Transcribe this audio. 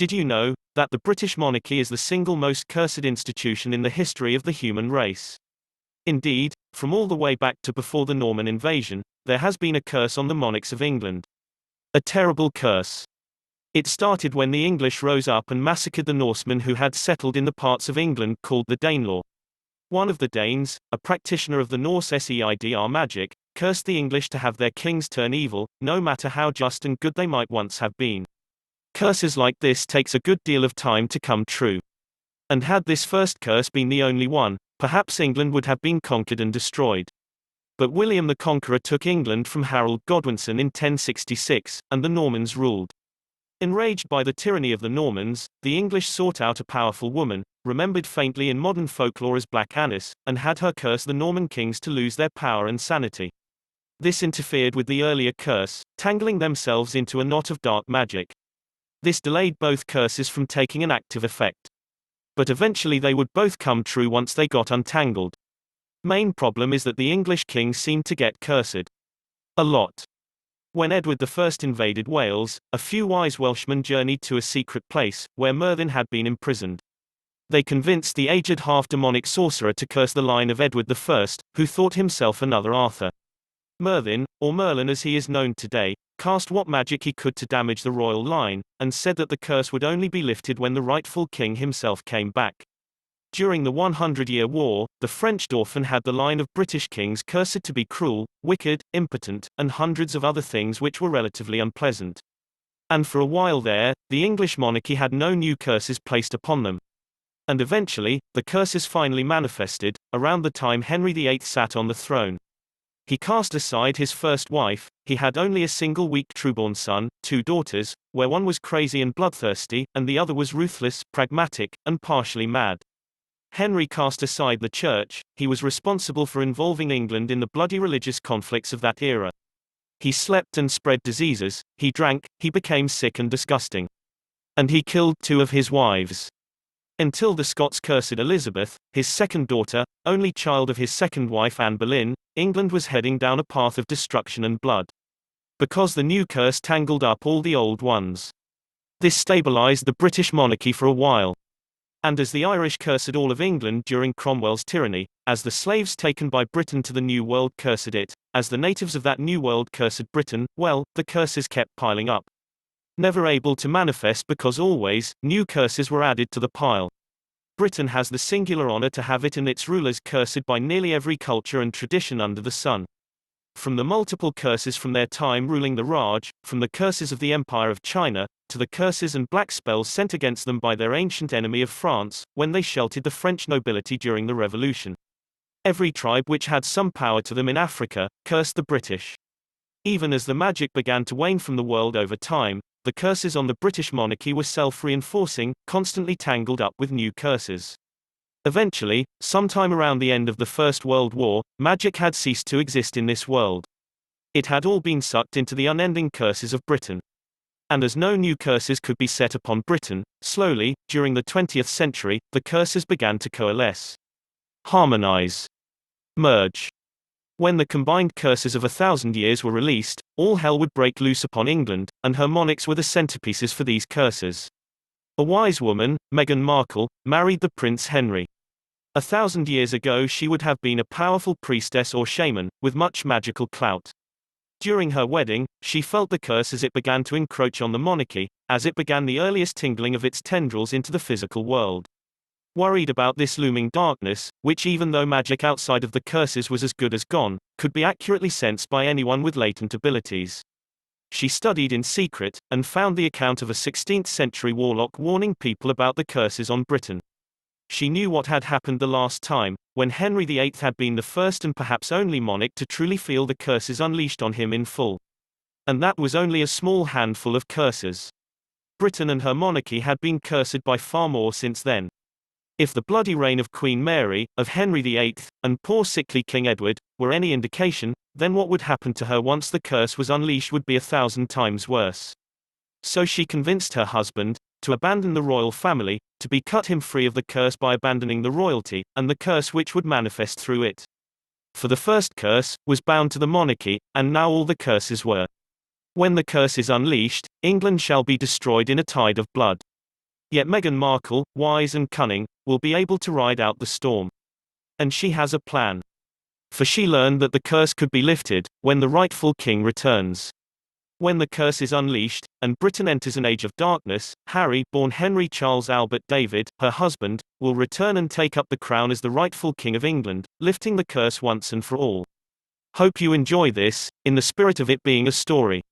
Did you know that the British monarchy is the single most cursed institution in the history of the human race? Indeed, from all the way back to before the Norman invasion, there has been a curse on the monarchs of England. A terrible curse. It started when the English rose up and massacred the Norsemen who had settled in the parts of England called the Danelaw. One of the Danes, a practitioner of the Norse Seidr magic, cursed the English to have their kings turn evil, no matter how just and good they might once have been. Curses like this takes a good deal of time to come true. And had this first curse been the only one, perhaps England would have been conquered and destroyed. But William the Conqueror took England from Harold Godwinson in 1066, and the Normans ruled. Enraged by the tyranny of the Normans, the English sought out a powerful woman, remembered faintly in modern folklore as Black Annis, and had her curse the Norman kings to lose their power and sanity. This interfered with the earlier curse, tangling themselves into a knot of dark magic. This delayed both curses from taking an active effect. But eventually they would both come true once they got untangled. Main problem is that the English kings seemed to get cursed a lot. When Edward I invaded Wales, a few wise Welshmen journeyed to a secret place, where Merlin had been imprisoned. They convinced the aged half-demonic sorcerer to curse the line of Edward I, who thought himself another Arthur. Merlin, or Merlin as he is known today, cast what magic he could to damage the royal line, and said that the curse would only be lifted when the rightful king himself came back. During the 100-Year War, the French Dauphin had the line of British kings cursed to be cruel, wicked, impotent, and hundreds of other things which were relatively unpleasant. And for a while there, the English monarchy had no new curses placed upon them. And eventually, the curses finally manifested, around the time Henry VIII sat on the throne. He cast aside his first wife. He had only a single weak trueborn son, two daughters, where one was crazy and bloodthirsty, and the other was ruthless, pragmatic, and partially mad. Henry cast aside the church. He was responsible for involving England in the bloody religious conflicts of that era. He slept and spread diseases, he drank, he became sick and disgusting. And he killed two of his wives. Until the Scots cursed Elizabeth, his second daughter, only child of his second wife Anne Boleyn, England was heading down a path of destruction and blood. Because the new curse tangled up all the old ones. This stabilized the British monarchy for a while. And as the Irish cursed all of England during Cromwell's tyranny, as the slaves taken by Britain to the New World cursed it, as the natives of that New World cursed Britain, well, the curses kept piling up. Never able to manifest because always, new curses were added to the pile. Britain has the singular honor to have it and its rulers cursed by nearly every culture and tradition under the sun. From the multiple curses from their time ruling the Raj, from the curses of the Empire of China, to the curses and black spells sent against them by their ancient enemy of France, when they sheltered the French nobility during the Revolution. Every tribe which had some power to them in Africa, cursed the British. Even as the magic began to wane from the world over time, the curses on the British monarchy were self-reinforcing, constantly tangled up with new curses. Eventually, sometime around the end of the First World War, magic had ceased to exist in this world. It had all been sucked into the unending curses of Britain. And as no new curses could be set upon Britain, slowly, during the 20th century, the curses began to coalesce, harmonize, merge. When the combined curses of 1,000 years were released, all hell would break loose upon England, and her monarchs were the centerpieces for these curses. A wise woman, Meghan Markle, married the Prince Henry. 1,000 years ago she would have been a powerful priestess or shaman, with much magical clout. During her wedding, she felt the curse as it began to encroach on the monarchy, as it began the earliest tingling of its tendrils into the physical world. Worried about this looming darkness, which even though magic outside of the curses was as good as gone, could be accurately sensed by anyone with latent abilities. She studied in secret, and found the account of a 16th century warlock warning people about the curses on Britain. She knew what had happened the last time, when Henry VIII had been the first and perhaps only monarch to truly feel the curses unleashed on him in full. And that was only a small handful of curses. Britain and her monarchy had been cursed by far more since then. If the bloody reign of Queen Mary, of Henry VIII, and poor sickly King Edward, were any indication, then what would happen to her once the curse was unleashed would be 1,000 times worse. So she convinced her husband to abandon the royal family, to be cut him free of the curse by abandoning the royalty, and the curse which would manifest through it. For the first curse was bound to the monarchy, and now all the curses were. When the curse is unleashed, England shall be destroyed in a tide of blood. Yet Meghan Markle, wise and cunning, will be able to ride out the storm. And she has a plan. For she learned that the curse could be lifted when the rightful king returns. When the curse is unleashed, and Britain enters an age of darkness, Harry, born Henry Charles Albert David, her husband, will return and take up the crown as the rightful king of England, lifting the curse once and for all. Hope you enjoy this, in the spirit of it being a story.